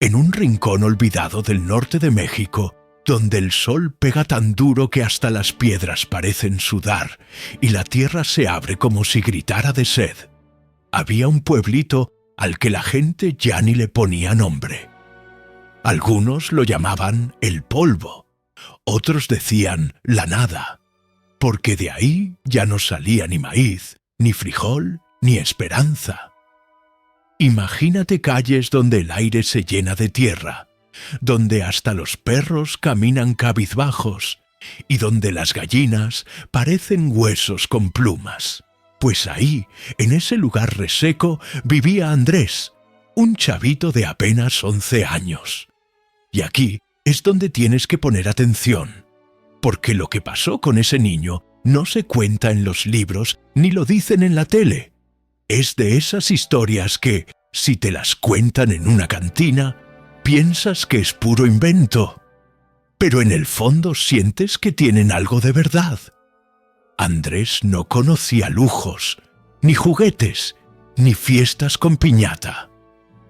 En un rincón olvidado del norte de México, donde el sol pega tan duro que hasta las piedras parecen sudar y la tierra se abre como si gritara de sed, había un pueblito al que la gente ya ni le ponía nombre. Algunos lo llamaban el polvo, otros decían la nada, porque de ahí ya no salía ni maíz, ni frijol, ni esperanza. Imagínate calles donde el aire se llena de tierra, donde hasta los perros caminan cabizbajos y donde las gallinas parecen huesos con plumas. Pues ahí, en ese lugar reseco, vivía Andrés, un chavito de apenas 11 años. Y aquí es donde tienes que poner atención, porque lo que pasó con ese niño no se cuenta en los libros ni lo dicen en la tele. Es de esas historias que, si te las cuentan en una cantina, piensas que es puro invento, pero en el fondo sientes que tienen algo de verdad. Andrés no conocía lujos, ni juguetes, ni fiestas con piñata.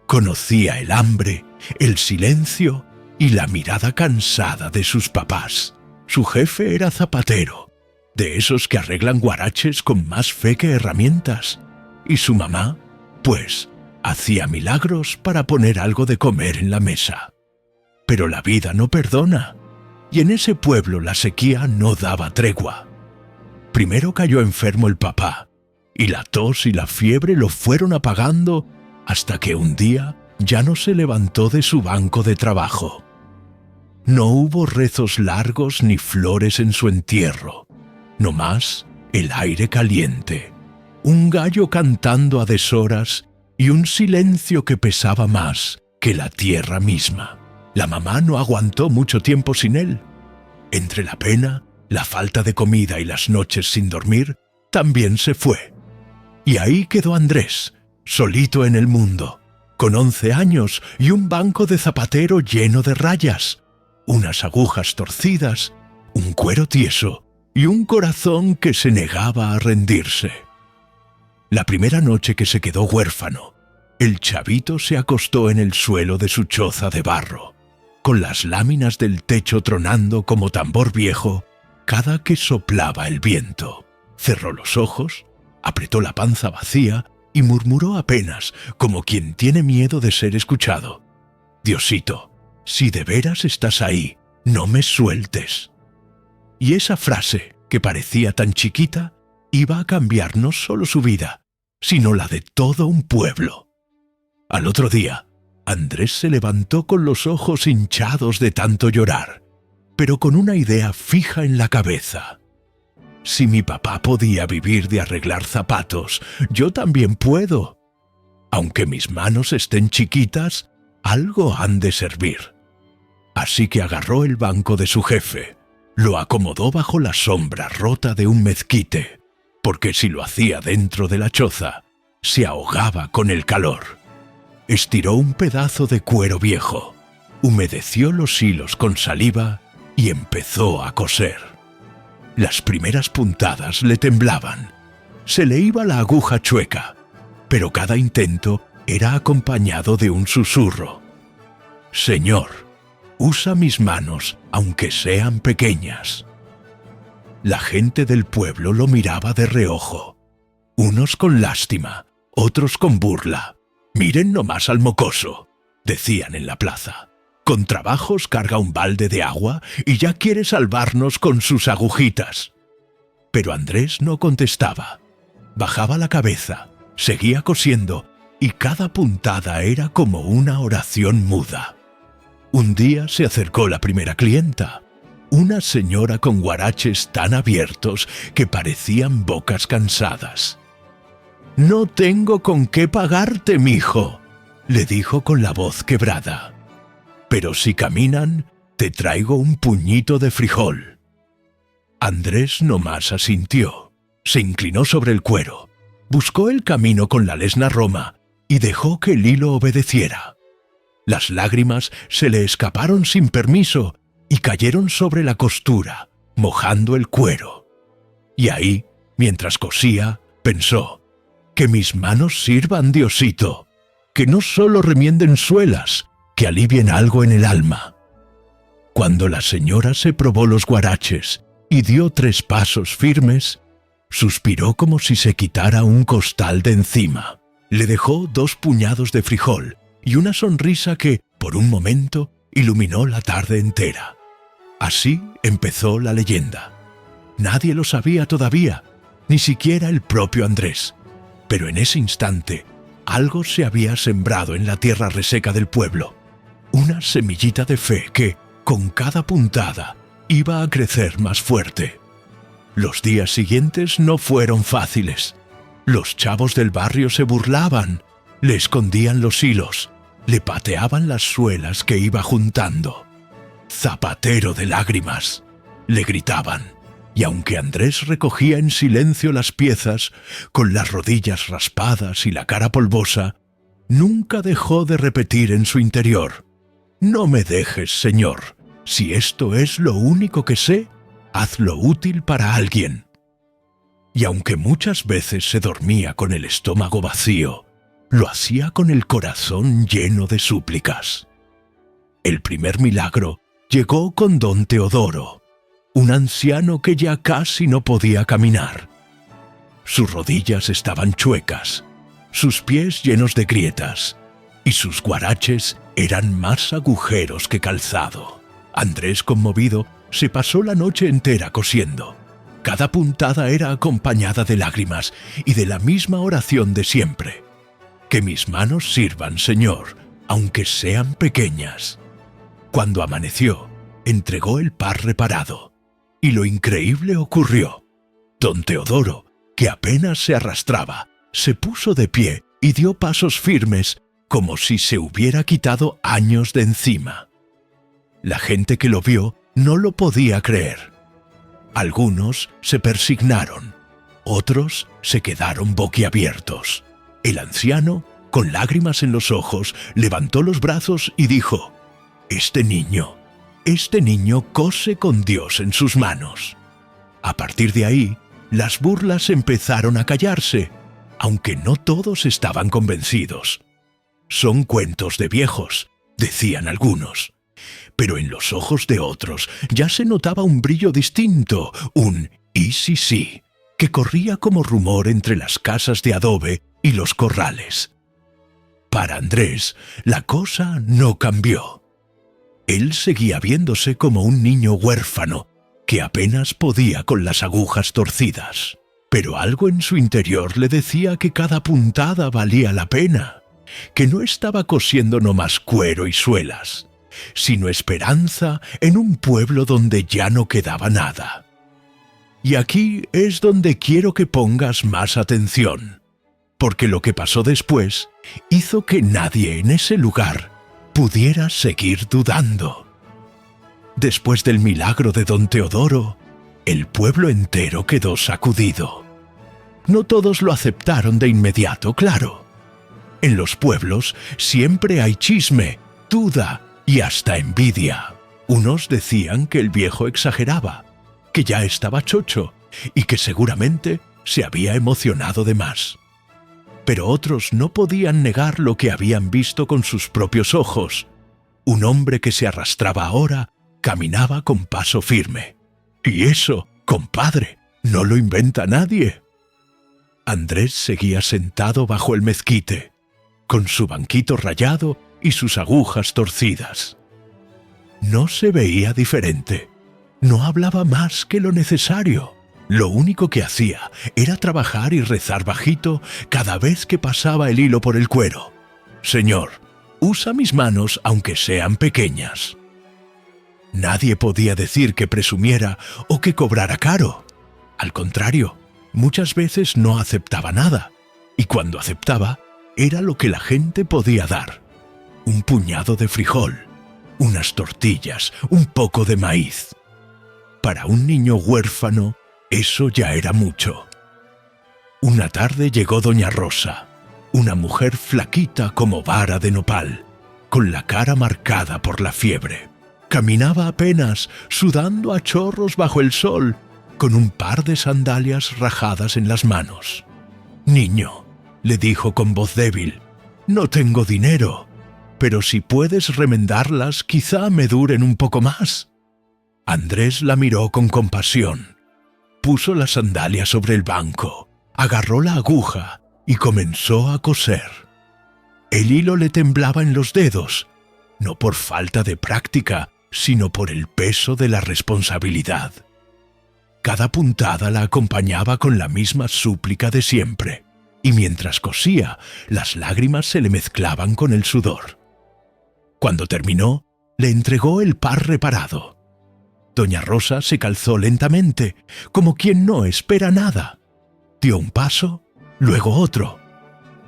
Conocía el hambre, el silencio y la mirada cansada de sus papás. Su jefe era zapatero, de esos que arreglan guaraches con más fe que herramientas. Y su mamá, pues, hacía milagros para poner algo de comer en la mesa. Pero la vida no perdona, y en ese pueblo la sequía no daba tregua. Primero cayó enfermo el papá, y la tos y la fiebre lo fueron apagando hasta que un día ya no se levantó de su banco de trabajo. No hubo rezos largos ni flores en su entierro, nomás el aire caliente, un gallo cantando a deshoras y un silencio que pesaba más que la tierra misma. La mamá no aguantó mucho tiempo sin él. Entre la pena, la falta de comida y las noches sin dormir, también se fue. Y ahí quedó Andrés, solito en el mundo, con 11 años y un banco de zapatero lleno de rayas, unas agujas torcidas, un cuero tieso y un corazón que se negaba a rendirse. La primera noche que se quedó huérfano, el chavito se acostó en el suelo de su choza de barro, con las láminas del techo tronando como tambor viejo cada que soplaba el viento. Cerró los ojos, apretó la panza vacía y murmuró apenas, como quien tiene miedo de ser escuchado: «Diosito, si de veras estás ahí, no me sueltes». Y esa frase, que parecía tan chiquita, iba a cambiar no solo su vida, sino la de todo un pueblo. Al otro día, Andrés se levantó con los ojos hinchados de tanto llorar, pero con una idea fija en la cabeza. Si mi papá podía vivir de arreglar zapatos, yo también puedo. Aunque mis manos estén chiquitas, algo han de servir. Así que agarró el banco de su jefe, lo acomodó bajo la sombra rota de un mezquite, porque si lo hacía dentro de la choza, se ahogaba con el calor. Estiró un pedazo de cuero viejo, humedeció los hilos con saliva y empezó a coser. Las primeras puntadas le temblaban, se le iba la aguja chueca, pero cada intento era acompañado de un susurro: «Señor, usa mis manos, aunque sean pequeñas». La gente del pueblo lo miraba de reojo, unos con lástima, otros con burla. «Miren nomás al mocoso», decían en la plaza. «Con trabajos carga un balde de agua y ya quiere salvarnos con sus agujitas». Pero Andrés no contestaba. Bajaba la cabeza, seguía cosiendo y cada puntada era como una oración muda. Un día se acercó la primera clienta, una señora con guaraches tan abiertos que parecían bocas cansadas. «No tengo con qué pagarte, mijo», le dijo con la voz quebrada. «Pero si caminan, te traigo un puñito de frijol». Andrés nomás asintió, se inclinó sobre el cuero, buscó el camino con la lesna roma y dejó que el hilo obedeciera. Las lágrimas se le escaparon sin permiso y cayeron sobre la costura, mojando el cuero. Y ahí, mientras cosía, pensó: «Que mis manos sirvan, Diosito, que no solo remienden suelas, que alivien algo en el alma. Cuando la señora se probó los guaraches y dio 3 pasos firmes, suspiró como si se quitara un costal de encima. Le dejó 2 puñados de frijol y una sonrisa que, por un momento, iluminó la tarde entera. Así empezó la leyenda. Nadie lo sabía todavía, ni siquiera el propio Andrés. Pero en ese instante, algo se había sembrado en la tierra reseca del pueblo. Una semillita de fe que, con cada puntada, iba a crecer más fuerte. Los días siguientes no fueron fáciles. Los chavos del barrio se burlaban, le escondían los hilos, le pateaban las suelas que iba juntando. «Zapatero de lágrimas», le gritaban, y aunque Andrés recogía en silencio las piezas, con las rodillas raspadas y la cara polvosa, nunca dejó de repetir en su interior: «No me dejes, Señor. Si esto es lo único que sé, hazlo útil para alguien». Y aunque muchas veces se dormía con el estómago vacío, lo hacía con el corazón lleno de súplicas. El primer milagro llegó con don Teodoro, un anciano que ya casi no podía caminar. Sus rodillas estaban chuecas, sus pies llenos de grietas, y sus guaraches eran más agujeros que calzado. Andrés, conmovido, se pasó la noche entera cosiendo. Cada puntada era acompañada de lágrimas y de la misma oración de siempre: «Que mis manos sirvan, Señor, aunque sean pequeñas». Cuando amaneció, entregó el par reparado, y lo increíble ocurrió. Don Teodoro, que apenas se arrastraba, se puso de pie y dio pasos firmes como si se hubiera quitado años de encima. La gente que lo vio no lo podía creer. Algunos se persignaron, otros se quedaron boquiabiertos. El anciano, con lágrimas en los ojos, levantó los brazos y dijo: Este niño cose con Dios en sus manos». A partir de ahí, las burlas empezaron a callarse, aunque no todos estaban convencidos. «Son cuentos de viejos», decían algunos. Pero en los ojos de otros ya se notaba un brillo distinto, un «y sí», que corría como rumor entre las casas de adobe y los corrales. Para Andrés, la cosa no cambió. Él seguía viéndose como un niño huérfano, que apenas podía con las agujas torcidas. Pero algo en su interior le decía que cada puntada valía la pena, que no estaba cosiendo nomás cuero y suelas, sino esperanza en un pueblo donde ya no quedaba nada. Y aquí es donde quiero que pongas más atención, porque lo que pasó después hizo que nadie en ese lugar pudiera seguir dudando. Después del milagro de don Teodoro, el pueblo entero quedó sacudido. No todos lo aceptaron de inmediato, claro. En los pueblos siempre hay chisme, duda y hasta envidia. Unos decían que el viejo exageraba, que ya estaba chocho y que seguramente se había emocionado de más. Pero otros no podían negar lo que habían visto con sus propios ojos. Un hombre que se arrastraba ahora caminaba con paso firme. Y eso, compadre, no lo inventa nadie. Andrés seguía sentado bajo el mezquite, con su banquito rayado y sus agujas torcidas. No se veía diferente. No hablaba más que lo necesario. Lo único que hacía era trabajar y rezar bajito cada vez que pasaba el hilo por el cuero. «Señor, usa mis manos aunque sean pequeñas». Nadie podía decir que presumiera o que cobrara caro. Al contrario, muchas veces no aceptaba nada, y cuando aceptaba, era lo que la gente podía dar: un puñado de frijol, unas tortillas, un poco de maíz. Para un niño huérfano, eso ya era mucho. Una tarde llegó doña Rosa, una mujer flaquita como vara de nopal, con la cara marcada por la fiebre. Caminaba apenas, sudando a chorros bajo el sol, con un par de sandalias rajadas en las manos. «Niño», le dijo con voz débil, «no tengo dinero, pero si puedes remendarlas, quizá me duren un poco más». Andrés la miró con compasión. Puso la sandalia sobre el banco, agarró la aguja y comenzó a coser. El hilo le temblaba en los dedos, no por falta de práctica, sino por el peso de la responsabilidad. Cada puntada la acompañaba con la misma súplica de siempre, y mientras cosía, las lágrimas se le mezclaban con el sudor. Cuando terminó, le entregó el par reparado. Doña Rosa se calzó lentamente, como quien no espera nada. Dio un paso, luego otro,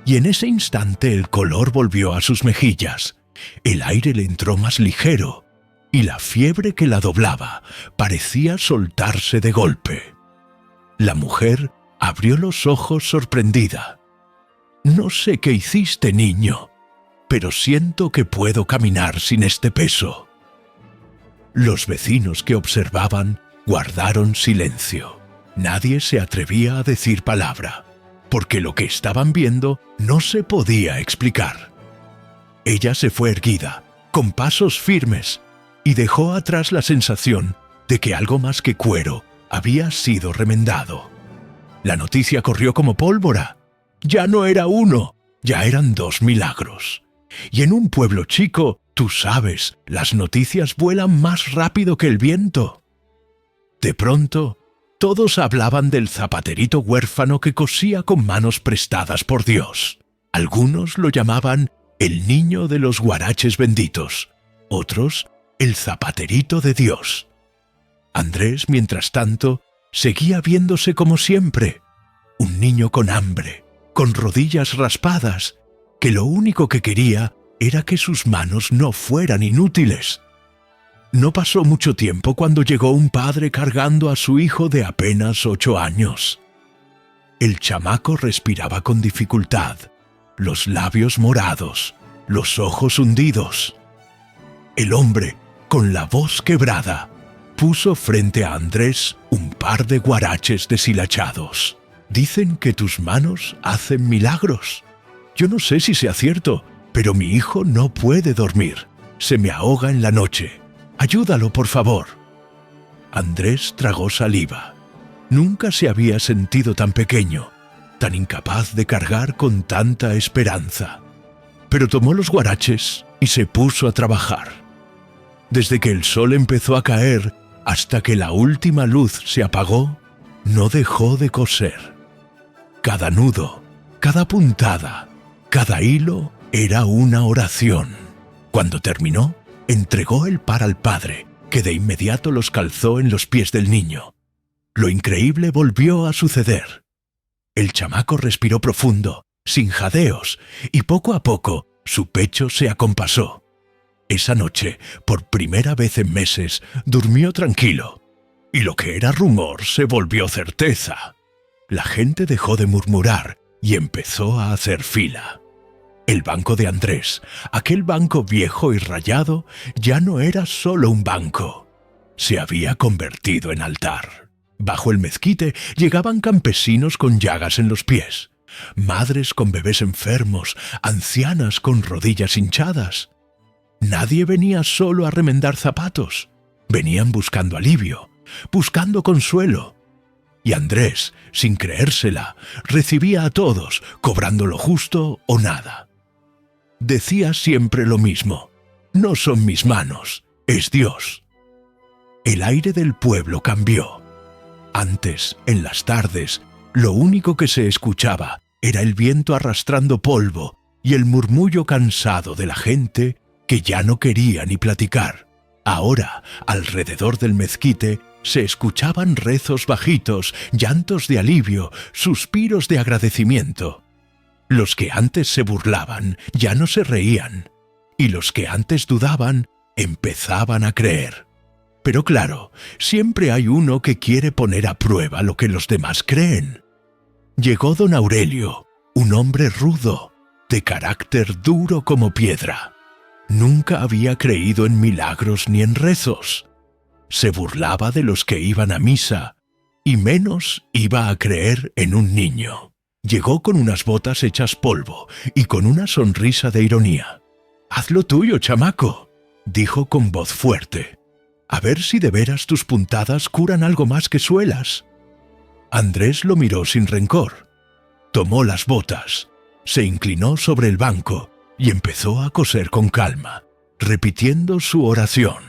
y en ese instante el color volvió a sus mejillas, el aire le entró más ligero, y la fiebre que la doblaba parecía soltarse de golpe. La mujer abrió los ojos sorprendida. «No sé qué hiciste, niño, pero siento que puedo caminar sin este peso». Los vecinos que observaban guardaron silencio. Nadie se atrevía a decir palabra, porque lo que estaban viendo no se podía explicar. Ella se fue erguida, con pasos firmes, y dejó atrás la sensación de que algo más que cuero había sido remendado. La noticia corrió como pólvora. Ya no era uno, ya eran 2 milagros. Y en un pueblo chico, tú sabes, las noticias vuelan más rápido que el viento. De pronto, todos hablaban del zapaterito huérfano que cosía con manos prestadas por Dios. Algunos lo llamaban el niño de los guaraches benditos, otros el zapaterito de Dios. Andrés, mientras tanto, seguía viéndose como siempre, un niño con hambre, con rodillas raspadas, que lo único que quería era que sus manos no fueran inútiles. No pasó mucho tiempo cuando llegó un padre cargando a su hijo de apenas 8 años. El chamaco respiraba con dificultad, los labios morados, los ojos hundidos. El hombre, con la voz quebrada, puso frente a Andrés un par de guaraches deshilachados. «Dicen que tus manos hacen milagros. Yo no sé si sea cierto, pero mi hijo no puede dormir. Se me ahoga en la noche. Ayúdalo, por favor». Andrés tragó saliva. Nunca se había sentido tan pequeño, tan incapaz de cargar con tanta esperanza. Pero tomó los guaraches y se puso a trabajar. Desde que el sol empezó a caer hasta que la última luz se apagó, no dejó de coser. Cada nudo, cada puntada, cada hilo era una oración. Cuando terminó, entregó el par al padre, que de inmediato los calzó en los pies del niño. Lo increíble volvió a suceder. El chamaco respiró profundo, sin jadeos, y poco a poco su pecho se acompasó. Esa noche, por primera vez en meses, durmió tranquilo, y lo que era rumor se volvió certeza. La gente dejó de murmurar y empezó a hacer fila. El banco de Andrés, aquel banco viejo y rayado, ya no era solo un banco. Se había convertido en altar. Bajo el mezquite llegaban campesinos con llagas en los pies, madres con bebés enfermos, ancianas con rodillas hinchadas. Nadie venía solo a remendar zapatos. Venían buscando alivio, buscando consuelo. Y Andrés, sin creérsela, recibía a todos, cobrando lo justo o nada. Decía siempre lo mismo: «No son mis manos, es Dios». El aire del pueblo cambió. Antes, en las tardes, lo único que se escuchaba era el viento arrastrando polvo y el murmullo cansado de la gente que ya no quería ni platicar. Ahora, alrededor del mezquite, se escuchaban rezos bajitos, llantos de alivio, suspiros de agradecimiento. Los que antes se burlaban ya no se reían, y los que antes dudaban empezaban a creer. Pero claro, siempre hay uno que quiere poner a prueba lo que los demás creen. Llegó don Aurelio, un hombre rudo, de carácter duro como piedra. Nunca había creído en milagros ni en rezos. Se burlaba de los que iban a misa, y menos iba a creer en un niño. Llegó con unas botas hechas polvo y con una sonrisa de ironía. «Haz lo tuyo, chamaco», dijo con voz fuerte. «A ver si de veras tus puntadas curan algo más que suelas». Andrés lo miró sin rencor. Tomó las botas, se inclinó sobre el banco y empezó a coser con calma, repitiendo su oración.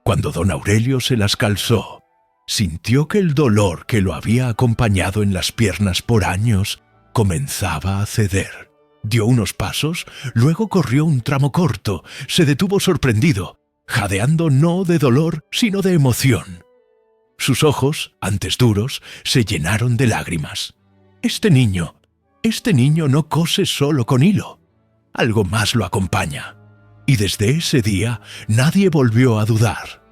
Cuando don Aurelio se las calzó, sintió que el dolor que lo había acompañado en las piernas por años comenzaba a ceder. Dio unos pasos, luego corrió un tramo corto, se detuvo sorprendido, jadeando no de dolor, sino de emoción. Sus ojos, antes duros, se llenaron de lágrimas. Este niño no cose solo con hilo. Algo más lo acompaña. Y desde ese día nadie volvió a dudar.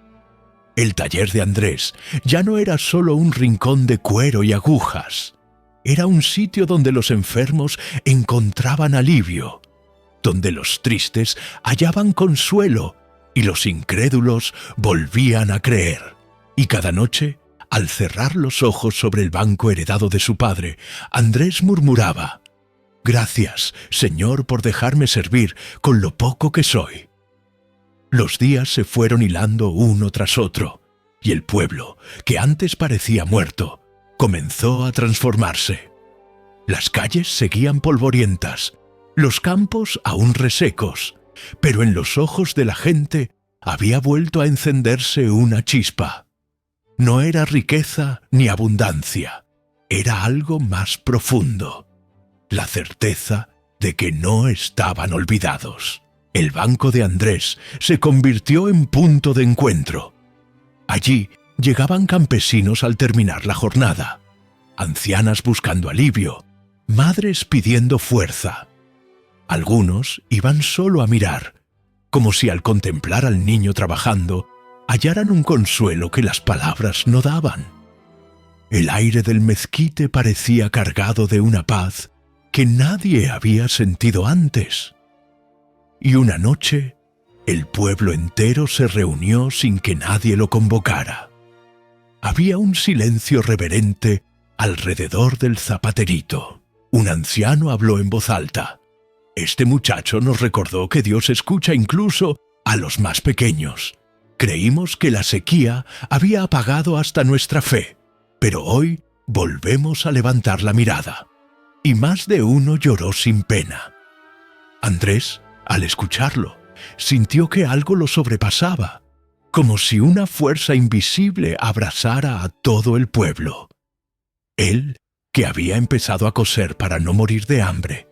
El taller de Andrés ya no era solo un rincón de cuero y agujas. Era un sitio donde los enfermos encontraban alivio, donde los tristes hallaban consuelo y los incrédulos volvían a creer. Y cada noche, al cerrar los ojos sobre el banco heredado de su padre, Andrés murmuraba: «Gracias, Señor, por dejarme servir con lo poco que soy». Los días se fueron hilando uno tras otro, y el pueblo, que antes parecía muerto, comenzó a transformarse. Las calles seguían polvorientas, los campos aún resecos, pero en los ojos de la gente había vuelto a encenderse una chispa. No era riqueza ni abundancia, era algo más profundo, la certeza de que no estaban olvidados. El banco de Andrés se convirtió en punto de encuentro. Allí llegaban campesinos al terminar la jornada, ancianas buscando alivio, madres pidiendo fuerza. Algunos iban solo a mirar, como si al contemplar al niño trabajando hallaran un consuelo que las palabras no daban. El aire del mezquite parecía cargado de una paz que nadie había sentido antes. Y una noche, el pueblo entero se reunió sin que nadie lo convocara. Había un silencio reverente alrededor del zapaterito. Un anciano habló en voz alta. «Este muchacho nos recordó que Dios escucha incluso a los más pequeños. Creímos que la sequía había apagado hasta nuestra fe, pero hoy volvemos a levantar la mirada». Y más de uno lloró sin pena. Andrés, al escucharlo, sintió que algo lo sobrepasaba, como si una fuerza invisible abrazara a todo el pueblo. Él, que había empezado a coser para no morir de hambre,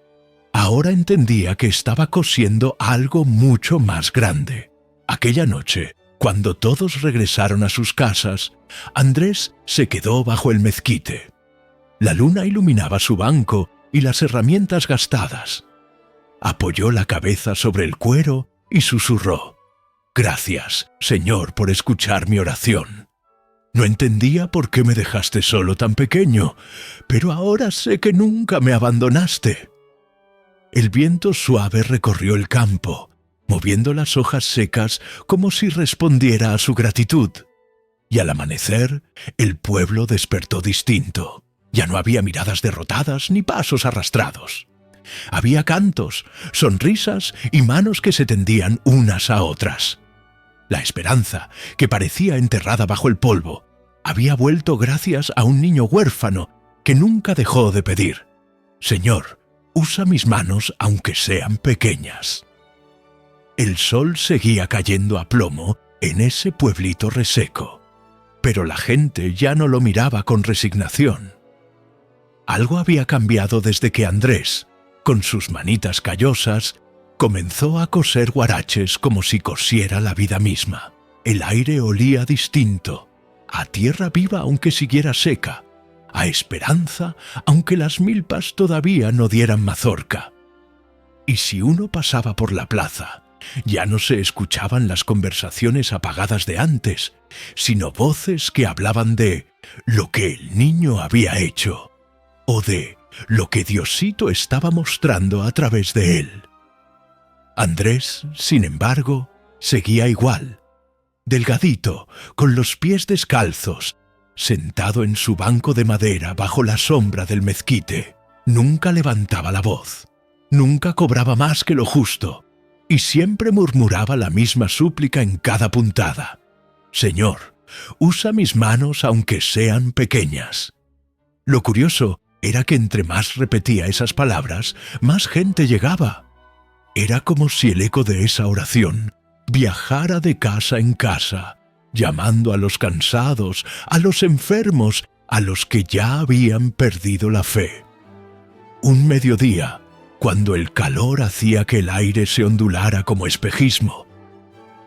ahora entendía que estaba cosiendo algo mucho más grande. Aquella noche, cuando todos regresaron a sus casas, Andrés se quedó bajo el mezquite. La luna iluminaba su banco y las herramientas gastadas. Apoyó la cabeza sobre el cuero y susurró: «Gracias, Señor, por escuchar mi oración. No entendía por qué me dejaste solo tan pequeño, pero ahora sé que nunca me abandonaste». El viento suave recorrió el campo, moviendo las hojas secas como si respondiera a su gratitud. Y al amanecer, el pueblo despertó distinto. Ya no había miradas derrotadas ni pasos arrastrados. Había cantos, sonrisas y manos que se tendían unas a otras. La esperanza, que parecía enterrada bajo el polvo, había vuelto gracias a un niño huérfano que nunca dejó de pedir: «Señor, usa mis manos aunque sean pequeñas». El sol seguía cayendo a plomo en ese pueblito reseco, pero la gente ya no lo miraba con resignación. Algo había cambiado desde que Andrés, con sus manitas callosas, comenzó a coser guaraches como si cosiera la vida misma. El aire olía distinto, a tierra viva aunque siguiera seca, a esperanza aunque las milpas todavía no dieran mazorca. Y si uno pasaba por la plaza, ya no se escuchaban las conversaciones apagadas de antes, sino voces que hablaban de lo que el niño había hecho, o de lo que Diosito estaba mostrando a través de él. Andrés, sin embargo, seguía igual, delgadito, con los pies descalzos, sentado en su banco de madera bajo la sombra del mezquite. Nunca levantaba la voz, nunca cobraba más que lo justo, y siempre murmuraba la misma súplica en cada puntada. «Señor, usa mis manos aunque sean pequeñas». Lo curioso era que entre más repetía esas palabras, más gente llegaba. Era como si el eco de esa oración viajara de casa en casa, llamando a los cansados, a los enfermos, a los que ya habían perdido la fe. Un mediodía, cuando el calor hacía que el aire se ondulara como espejismo,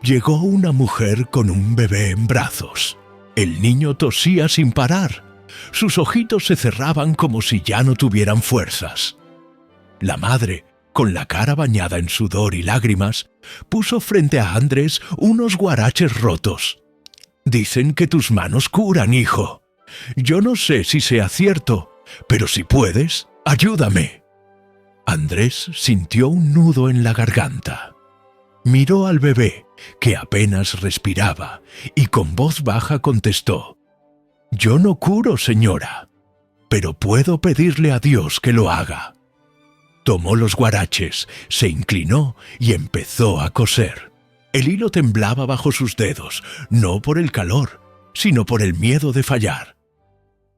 llegó una mujer con un bebé en brazos. El niño tosía sin parar. Sus ojitos se cerraban como si ya no tuvieran fuerzas. La madre, con la cara bañada en sudor y lágrimas, puso frente a Andrés unos guaraches rotos. «Dicen que tus manos curan, hijo. Yo no sé si sea cierto, pero si puedes, ayúdame». Andrés sintió un nudo en la garganta. Miró al bebé, que apenas respiraba, y con voz baja contestó: «Yo no curo, señora, pero puedo pedirle a Dios que lo haga». Tomó los guaraches, se inclinó y empezó a coser. El hilo temblaba bajo sus dedos, no por el calor, sino por el miedo de fallar.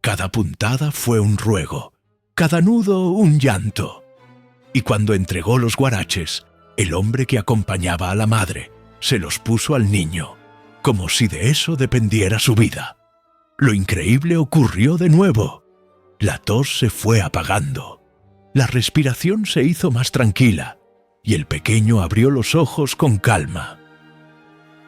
Cada puntada fue un ruego, cada nudo un llanto. Y cuando entregó los guaraches, el hombre que acompañaba a la madre se los puso al niño, como si de eso dependiera su vida. Lo increíble ocurrió de nuevo. La tos se fue apagando. La respiración se hizo más tranquila y el pequeño abrió los ojos con calma.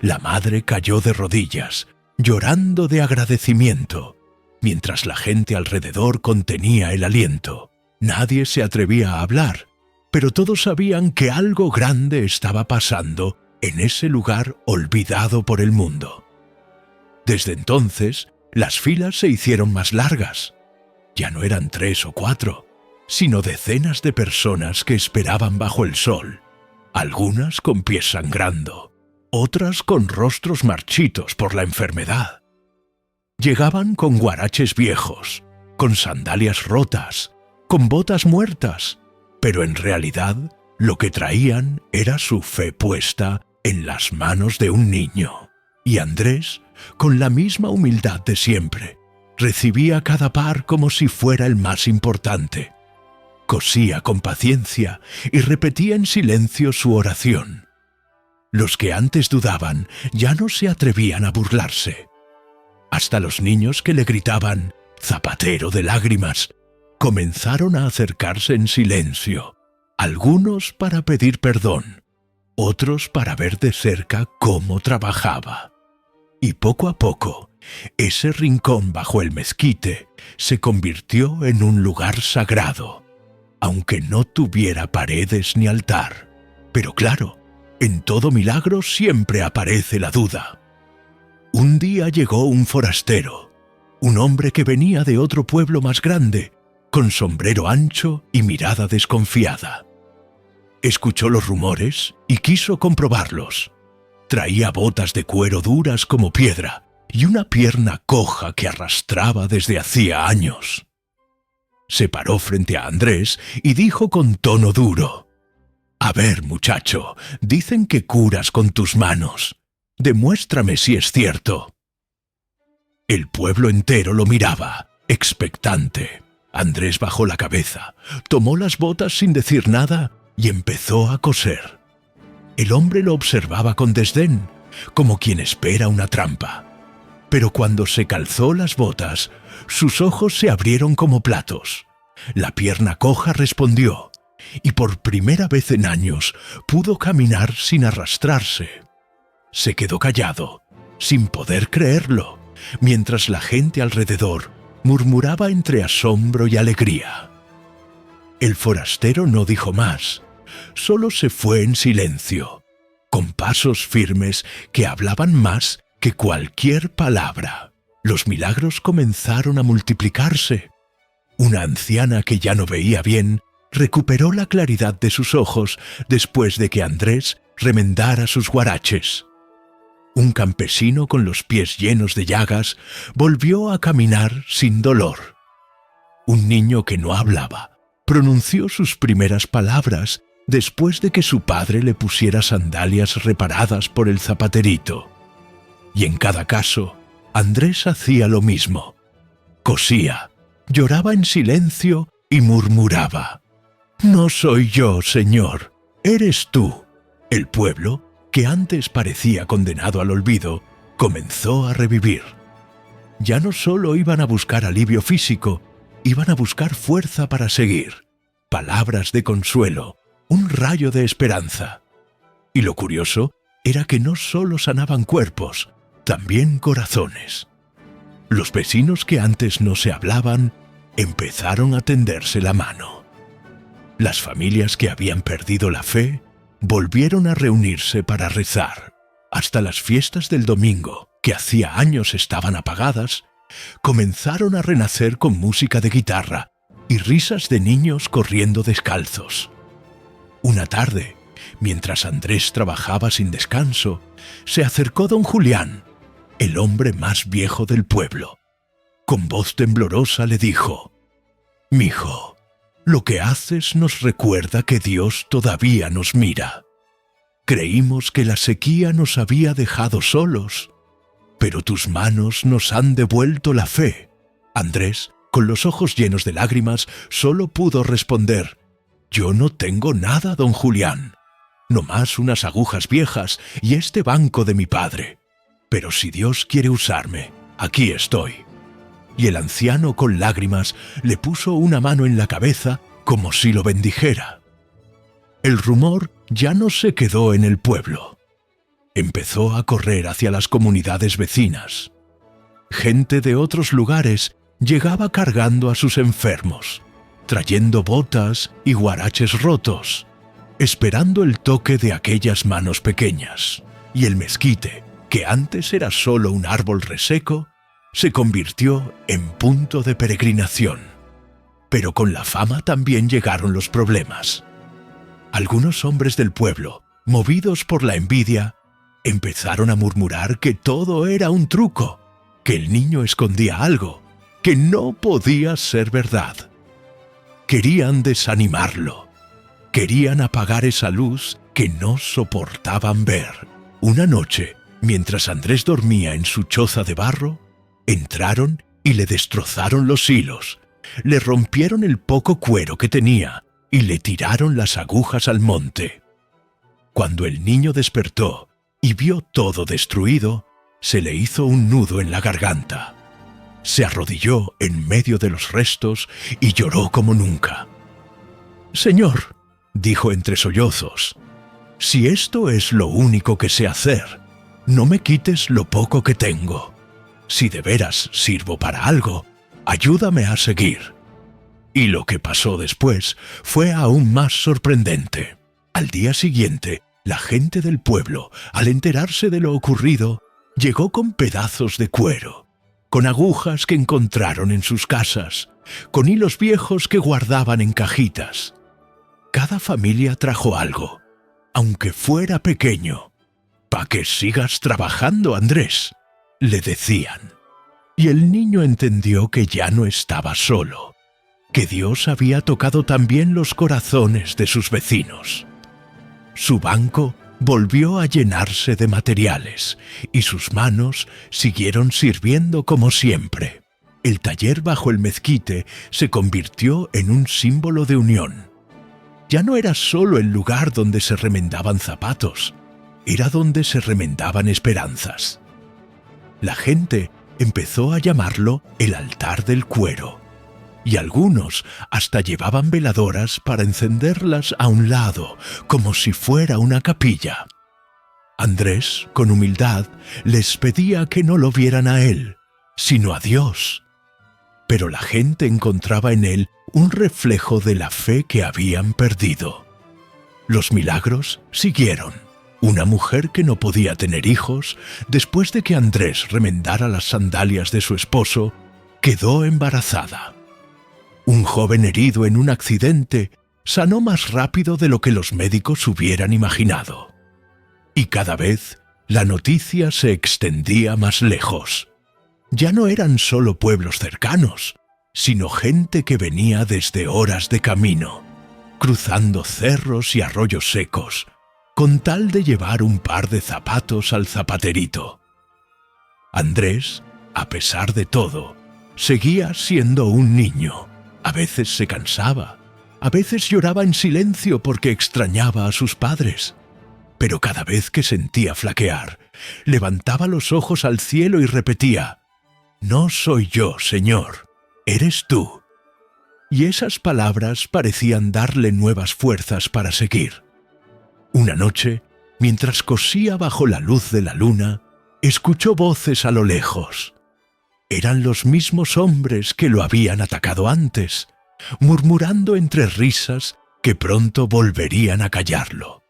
La madre cayó de rodillas, llorando de agradecimiento, mientras la gente alrededor contenía el aliento. Nadie se atrevía a hablar, pero todos sabían que algo grande estaba pasando en ese lugar olvidado por el mundo. Desde entonces, las filas se hicieron más largas. Ya no eran 3 o 4, sino decenas de personas que esperaban bajo el sol, algunas con pies sangrando, otras con rostros marchitos por la enfermedad. Llegaban con guaraches viejos, con sandalias rotas, con botas muertas, pero en realidad lo que traían era su fe puesta en las manos de un niño. Y Andrés, con la misma humildad de siempre, recibía cada par como si fuera el más importante. Cosía con paciencia y repetía en silencio su oración. Los que antes dudaban ya no se atrevían a burlarse. Hasta los niños que le gritaban «zapatero de lágrimas» comenzaron a acercarse en silencio, algunos para pedir perdón, otros para ver de cerca cómo trabajaba. Y poco a poco, ese rincón bajo el mezquite se convirtió en un lugar sagrado, aunque no tuviera paredes ni altar. Pero claro, en todo milagro siempre aparece la duda. Un día llegó un forastero, un hombre que venía de otro pueblo más grande, con sombrero ancho y mirada desconfiada. Escuchó los rumores y quiso comprobarlos. Traía botas de cuero duras como piedra y una pierna coja que arrastraba desde hacía años. Se paró frente a Andrés y dijo con tono duro: «A ver, muchacho, dicen que curas con tus manos. Demuéstrame si es cierto». El pueblo entero lo miraba, expectante. Andrés bajó la cabeza, tomó las botas sin decir nada y empezó a coser. El hombre lo observaba con desdén, como quien espera una trampa. Pero cuando se calzó las botas, sus ojos se abrieron como platos. La pierna coja respondió, y por primera vez en años pudo caminar sin arrastrarse. Se quedó callado, sin poder creerlo, mientras la gente alrededor murmuraba entre asombro y alegría. El forastero no dijo más, solo se fue en silencio, con pasos firmes que hablaban más que cualquier palabra. Los milagros comenzaron a multiplicarse. Una anciana que ya no veía bien recuperó la claridad de sus ojos después de que Andrés remendara sus guaraches. Un campesino con los pies llenos de llagas volvió a caminar sin dolor. Un niño que no hablaba pronunció sus primeras palabras después de que su padre le pusiera sandalias reparadas por el zapaterito. Y en cada caso, Andrés hacía lo mismo. Cosía, lloraba en silencio y murmuraba: «No soy yo, Señor, eres tú». El pueblo, que antes parecía condenado al olvido, comenzó a revivir. Ya no solo iban a buscar alivio físico, iban a buscar fuerza para seguir, palabras de consuelo, un rayo de esperanza. Y lo curioso era que no solo sanaban cuerpos, también corazones. Los vecinos que antes no se hablaban empezaron a tenderse la mano. Las familias que habían perdido la fe volvieron a reunirse para rezar. Hasta las fiestas del domingo, que hacía años estaban apagadas, comenzaron a renacer con música de guitarra y risas de niños corriendo descalzos. Una tarde, mientras Andrés trabajaba sin descanso, se acercó don Julián, el hombre más viejo del pueblo. Con voz temblorosa le dijo: «Mijo, lo que haces nos recuerda que Dios todavía nos mira. Creímos que la sequía nos había dejado solos, pero tus manos nos han devuelto la fe». Andrés, con los ojos llenos de lágrimas, solo pudo responder: «Yo no tengo nada, don Julián, nomás unas agujas viejas y este banco de mi padre. Pero si Dios quiere usarme, aquí estoy». Y el anciano, con lágrimas, le puso una mano en la cabeza como si lo bendijera. El rumor ya no se quedó en el pueblo. Empezó a correr hacia las comunidades vecinas. Gente de otros lugares llegaba cargando a sus enfermos, trayendo botas y guaraches rotos, esperando el toque de aquellas manos pequeñas. Y el mezquite, que antes era solo un árbol reseco, se convirtió en punto de peregrinación. Pero con la fama también llegaron los problemas. Algunos hombres del pueblo, movidos por la envidia, empezaron a murmurar que todo era un truco, que el niño escondía algo, que no podía ser verdad. Querían desanimarlo, querían apagar esa luz que no soportaban ver. Una noche, mientras Andrés dormía en su choza de barro, entraron y le destrozaron los hilos, le rompieron el poco cuero que tenía y le tiraron las agujas al monte. Cuando el niño despertó y vio todo destruido, se le hizo un nudo en la garganta. Se arrodilló en medio de los restos y lloró como nunca. «Señor», dijo entre sollozos, «si esto es lo único que sé hacer, no me quites lo poco que tengo. Si de veras sirvo para algo, ayúdame a seguir». Y lo que pasó después fue aún más sorprendente. Al día siguiente, la gente del pueblo, al enterarse de lo ocurrido, llegó con pedazos de cuero, con agujas que encontraron en sus casas, con hilos viejos que guardaban en cajitas. Cada familia trajo algo, aunque fuera pequeño. «Pa' que sigas trabajando, Andrés», le decían. Y el niño entendió que ya no estaba solo, que Dios había tocado también los corazones de sus vecinos. Su banco volvió a llenarse de materiales y sus manos siguieron sirviendo como siempre. El taller bajo el mezquite se convirtió en un símbolo de unión. Ya no era solo el lugar donde se remendaban zapatos, era donde se remendaban esperanzas. La gente empezó a llamarlo el altar del cuero, y algunos hasta llevaban veladoras para encenderlas a un lado, como si fuera una capilla. Andrés, con humildad, les pedía que no lo vieran a él, sino a Dios. Pero la gente encontraba en él un reflejo de la fe que habían perdido. Los milagros siguieron. Una mujer que no podía tener hijos, después de que Andrés remendara las sandalias de su esposo, quedó embarazada. Un joven herido en un accidente sanó más rápido de lo que los médicos hubieran imaginado. Y cada vez la noticia se extendía más lejos. Ya no eran solo pueblos cercanos, sino gente que venía desde horas de camino. cruzando cerros y arroyos secos, con tal de llevar un par de zapatos al zapaterito. Andrés, a pesar de todo, seguía siendo un niño. A veces se cansaba, a veces lloraba en silencio porque extrañaba a sus padres. Pero cada vez que sentía flaquear, levantaba los ojos al cielo y repetía: «No soy yo, Señor, eres tú». Y esas palabras parecían darle nuevas fuerzas para seguir. Una noche, mientras cosía bajo la luz de la luna, escuchó voces a lo lejos. Eran los mismos hombres que lo habían atacado antes, murmurando entre risas que pronto volverían a callarlo.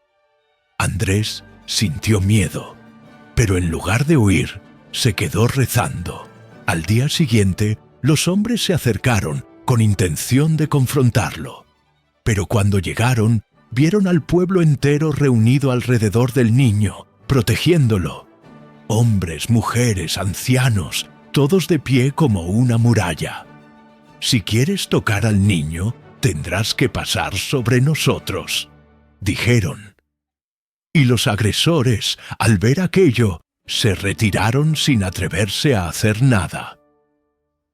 Andrés sintió miedo, pero en lugar de huir, se quedó rezando. Al día siguiente, los hombres se acercaron con intención de confrontarlo. Pero cuando llegaron, vieron al pueblo entero reunido alrededor del niño, protegiéndolo. Hombres, mujeres, ancianos, todos de pie como una muralla. «Si quieres tocar al niño, tendrás que pasar sobre nosotros», dijeron. Y los agresores, al ver aquello, se retiraron sin atreverse a hacer nada.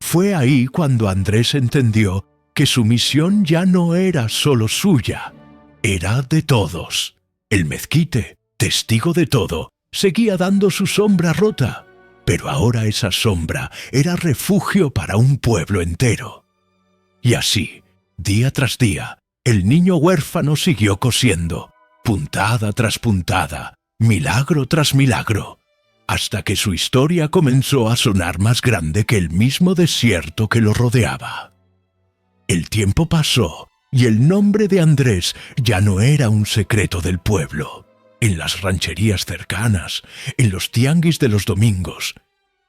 Fue ahí cuando Andrés entendió que su misión ya no era solo suya, era de todos. El mezquite, testigo de todo, seguía dando su sombra rota, pero ahora esa sombra era refugio para un pueblo entero. Y así, día tras día, el niño huérfano siguió cosiendo, puntada tras puntada, milagro tras milagro, hasta que su historia comenzó a sonar más grande que el mismo desierto que lo rodeaba. El tiempo pasó y el nombre de Andrés ya no era un secreto del pueblo. En las rancherías cercanas, en los tianguis de los domingos,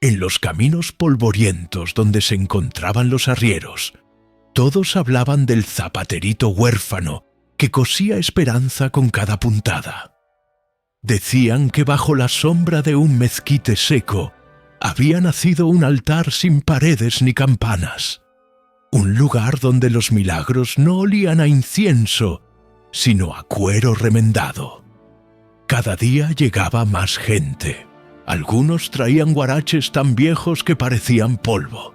en los caminos polvorientos donde se encontraban los arrieros, todos hablaban del zapaterito huérfano que cosía esperanza con cada puntada. Decían que bajo la sombra de un mezquite seco había nacido un altar sin paredes ni campanas, un lugar donde los milagros no olían a incienso, sino a cuero remendado. Cada día llegaba más gente. Algunos traían guaraches tan viejos que parecían polvo.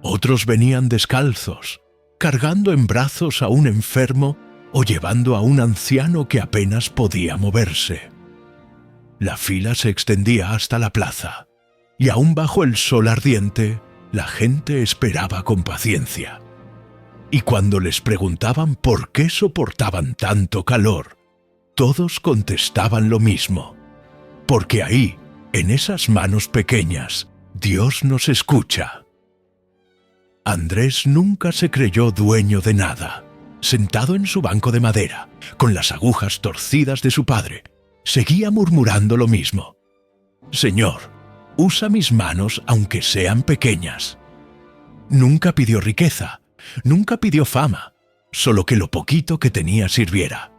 Otros venían descalzos, cargando en brazos a un enfermo o llevando a un anciano que apenas podía moverse. La fila se extendía hasta la plaza, y aún bajo el sol ardiente, la gente esperaba con paciencia. Y cuando les preguntaban por qué soportaban tanto calor, todos contestaban lo mismo: porque ahí, en esas manos pequeñas, Dios nos escucha. Andrés nunca se creyó dueño de nada. Sentado en su banco de madera, con las agujas torcidas de su padre, seguía murmurando lo mismo: «Señor, usa mis manos aunque sean pequeñas». Nunca pidió riqueza, nunca pidió fama, solo que lo poquito que tenía sirviera.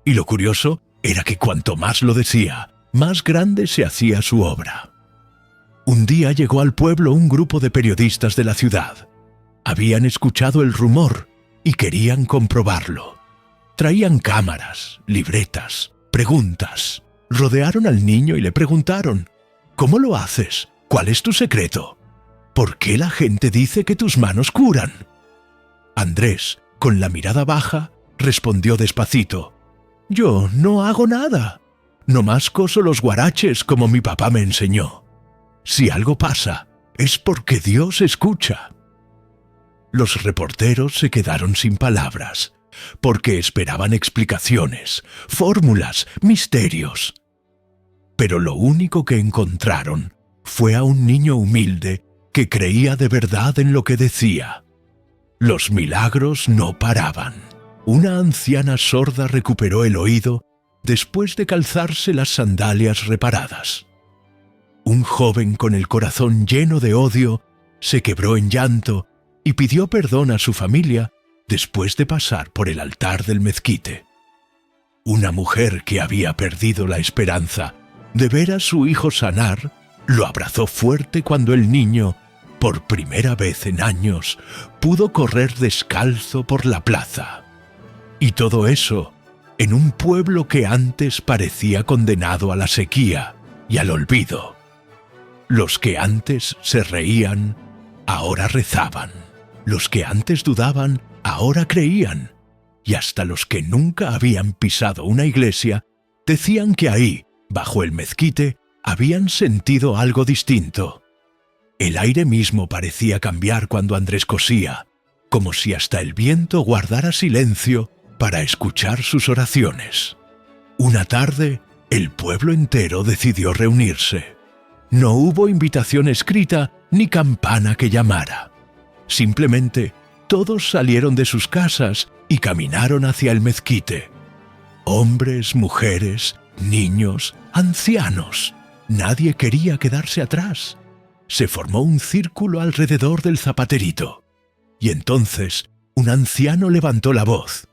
Y lo curioso era que cuanto más lo decía, más grande se hacía su obra. Un día llegó al pueblo un grupo de periodistas de la ciudad. Habían escuchado el rumor y querían comprobarlo. Traían cámaras, libretas, preguntas. Rodearon al niño y le preguntaron: «¿Cómo lo haces? ¿Cuál es tu secreto? ¿Por qué la gente dice que tus manos curan?». Andrés, con la mirada baja, respondió despacito: «Yo no hago nada. Nomás coso los guaraches como mi papá me enseñó. Si algo pasa, es porque Dios escucha». Los reporteros se quedaron sin palabras, porque esperaban explicaciones, fórmulas, misterios. Pero lo único que encontraron fue a un niño humilde que creía de verdad en lo que decía. Los milagros no paraban. Una anciana sorda recuperó el oído después de calzarse las sandalias reparadas. Un joven con el corazón lleno de odio se quebró en llanto y pidió perdón a su familia después de pasar por el altar del mezquite. Una mujer que había perdido la esperanza de ver a su hijo sanar, lo abrazó fuerte cuando el niño, por primera vez en años, pudo correr descalzo por la plaza. Y todo eso en un pueblo que antes parecía condenado a la sequía y al olvido. Los que antes se reían, ahora rezaban. Los que antes dudaban, ahora creían. Y hasta los que nunca habían pisado una iglesia, decían que ahí, bajo el mezquite, habían sentido algo distinto. El aire mismo parecía cambiar cuando Andrés cosía, como si hasta el viento guardara silencio para escuchar sus oraciones. Una tarde, el pueblo entero decidió reunirse. No hubo invitación escrita ni campana que llamara. Simplemente, todos salieron de sus casas y caminaron hacia el mezquite. Hombres, mujeres, niños, ancianos. Nadie quería quedarse atrás. Se formó un círculo alrededor del zapaterito. Y entonces, un anciano levantó la voz.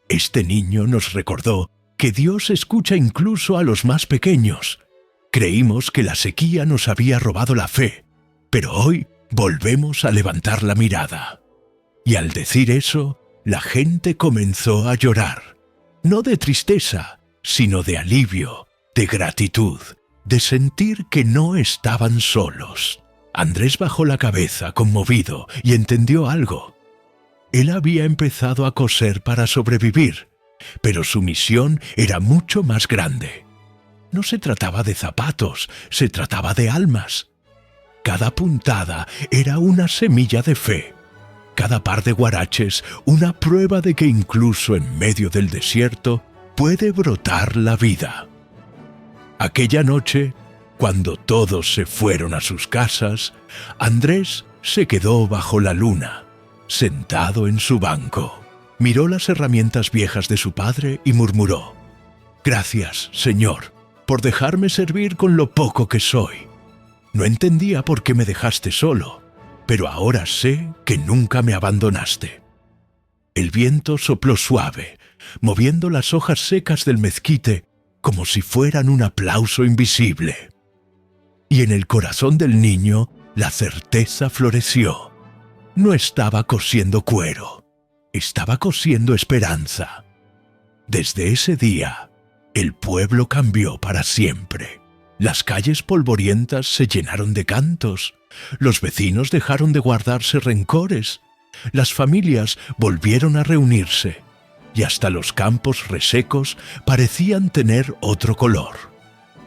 Este niño nos recordó que Dios escucha incluso a los más pequeños. Creímos que la sequía nos había robado la fe, pero hoy volvemos a levantar la mirada. Y al decir eso, la gente comenzó a llorar. No de tristeza, sino de alivio, de gratitud, de sentir que no estaban solos. Andrés bajó la cabeza, conmovido, y entendió algo. Él había empezado a coser para sobrevivir, pero su misión era mucho más grande. No se trataba de zapatos, se trataba de almas. Cada puntada era una semilla de fe. Cada par de guaraches una prueba de que incluso en medio del desierto puede brotar la vida. Aquella noche, cuando todos se fueron a sus casas, Andrés se quedó bajo la luna, sentado en su banco. Miró las herramientas viejas de su padre y murmuró: «Gracias, Señor, por dejarme servir con lo poco que soy. No entendía por qué me dejaste solo, pero ahora sé que nunca me abandonaste». El viento sopló suave, moviendo las hojas secas del mezquite como si fueran un aplauso invisible. Y en el corazón del niño la certeza floreció. No estaba cosiendo cuero, estaba cosiendo esperanza. Desde ese día, el pueblo cambió para siempre. Las calles polvorientas se llenaron de cantos, los vecinos dejaron de guardarse rencores, las familias volvieron a reunirse, y hasta los campos resecos parecían tener otro color.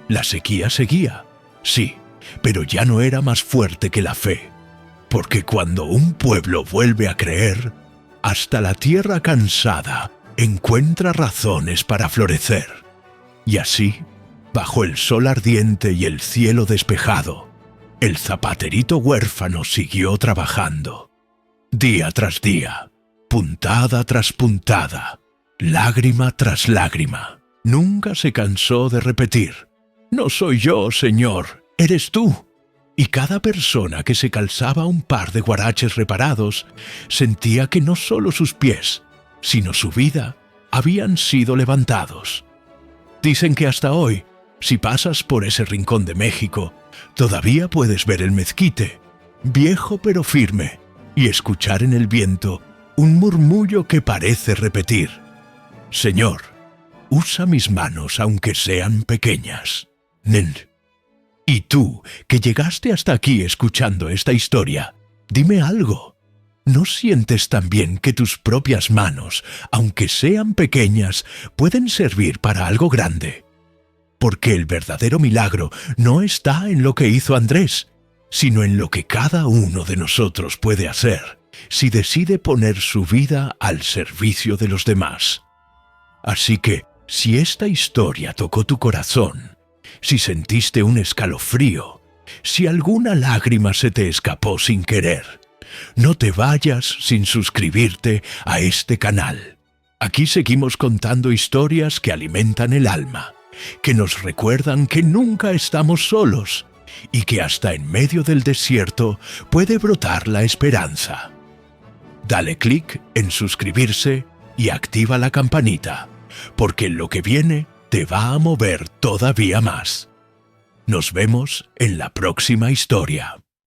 La sequía seguía, sí, pero ya no era más fuerte que la fe. Porque cuando un pueblo vuelve a creer, hasta la tierra cansada encuentra razones para florecer. Y así, bajo el sol ardiente y el cielo despejado, el zapaterito huérfano siguió trabajando. Día tras día, puntada tras puntada, lágrima tras lágrima. Nunca se cansó de repetir: «No soy yo, Señor, eres tú». Y cada persona que se calzaba un par de guaraches reparados sentía que no solo sus pies, sino su vida habían sido levantados. Dicen que hasta hoy, si pasas por ese rincón de México, todavía puedes ver el mezquite, viejo pero firme, y escuchar en el viento un murmullo que parece repetir: «Señor, usa mis manos aunque sean pequeñas». Y tú, que llegaste hasta aquí escuchando esta historia, dime algo. ¿No sientes también que tus propias manos, aunque sean pequeñas, pueden servir para algo grande? Porque el verdadero milagro no está en lo que hizo Andrés, sino en lo que cada uno de nosotros puede hacer si decide poner su vida al servicio de los demás. Así que, si esta historia tocó tu corazón, si sentiste un escalofrío, si alguna lágrima se te escapó sin querer, no te vayas sin suscribirte a este canal. Aquí seguimos contando historias que alimentan el alma, que nos recuerdan que nunca estamos solos y que hasta en medio del desierto puede brotar la esperanza. Dale clic en suscribirse y activa la campanita, porque lo que viene te va a mover todavía más. Nos vemos en la próxima historia.